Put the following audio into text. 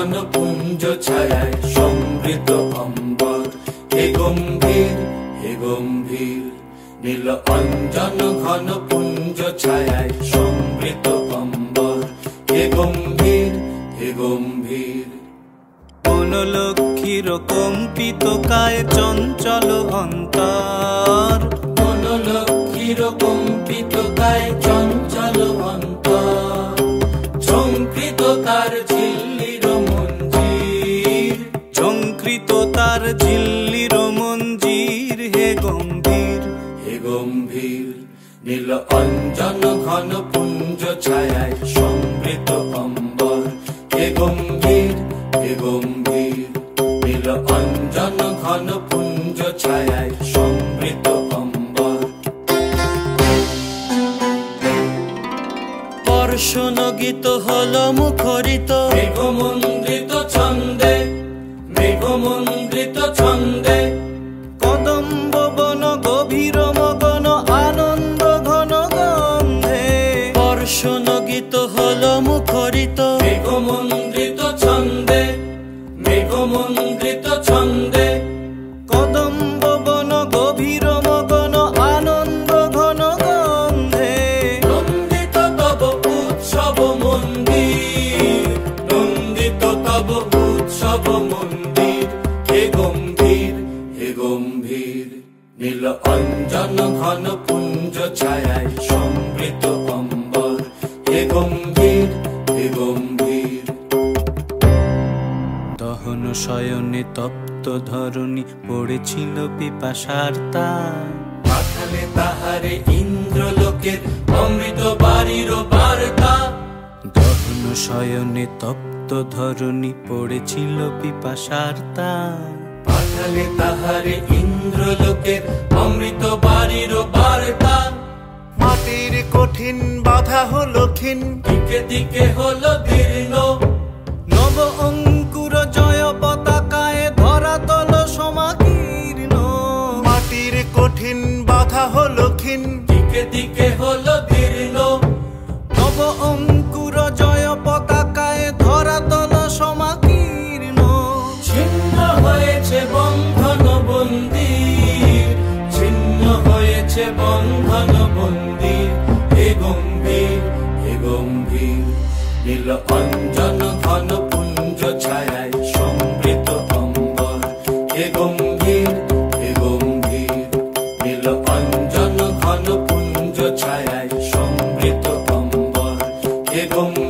ঘন পুঞ্জ ছায়ায় সমৃত অম্বর। হে গম্ভীর হে গম্ভীর নীল অঞ্জন ঘন পুঞ্জ ছায়ায় সমৃত অম্বর। হে গম্ভীর হে গম্ভীর। বনলক্ষ্মীর কম্পিত কায় চঞ্চল অন্তর। বনলক্ষ্মীর কম্পিত কায় চঞ্চল অন্তর। ঝঙ্কৃত তার ঝিল্লির মঞ্জির। ঝঙ্কৃত তার ঝিল্লির মঞ্জির। হে গম্ভীর হে গম্ভীর নীল অঞ্জন ঘন পুঞ্জ ছায়ায় সমৃত অম্বর। হে গম্ভীর হে গম্ভীর নীল অঞ্জন ঘন পুঞ্জ ছায়ায় সমৃত অম্বর। বর্ষণগীত হলো মুখরিত মেঘমন্ডিত ছন্দে। মেঘমন্ডিত ছন্দে কদম্ব বন গভীর মগন আনন্দ ঘন গন্ধে। বর্ষণগীত হলো মুখরিত মেঘমন্ডিত ছন্দে। মেঘমন্ডিত ছন্দে কদম্ব বন গভীর মগন আনন্দ ঘন গন্ধে। নন্দিত তব উৎসব মন্দির। নন্দিত তব উৎসব মন্দির। হে গম্ভীর হে গম্ভীর নীল অঞ্জন ঘন পুঞ্জ ছায়ায় সমৃত অম্বর। হে গম্ভীর হে গম্ভীর। দহন শয়নে তপ্ত ধরণী পড়েছিল পিপাসার তার। পাঠালে তাহারে ইন্দ্রলোকের অমৃত বাড়ির বার্তা। দহন শয়নে তপ্ত ধরণী পড়েছিল পিপাসার তার। পাঠালে তাহারে ইন্দ্রলোকের অমৃত বাড়ির বার্তা। মাটির কঠিন বাধা হলো ক্ষীণ। দিকে দিকে হলো দীর্ণ। নব অঙ্কুর জয় পতাকায় ধরাতল সমাকীর্ণ। মাটির কঠিন বাধা হলো ক্ষীণ। দিকে দিকে হলো দীর্ণ। নব অঙ্কুর জয় পতাকায় ধরাতল সমাকীর্ণ। ছিন্ন হয়েছে বন্ধন বন্দির। ছিন্ন হয়েছে বন্ধন বন্দির। হে গম্ভীর হে গম্ভীর নীল অঞ্জন ঘন পুঞ্জ ছায়ায় সমৃত অম্বর। হে গম্ভীর হে গম্ভীর নীল অঞ্জন ঘন পুঞ্জ ছায়ায় সমৃত অম্বর। হে গম্ভীর।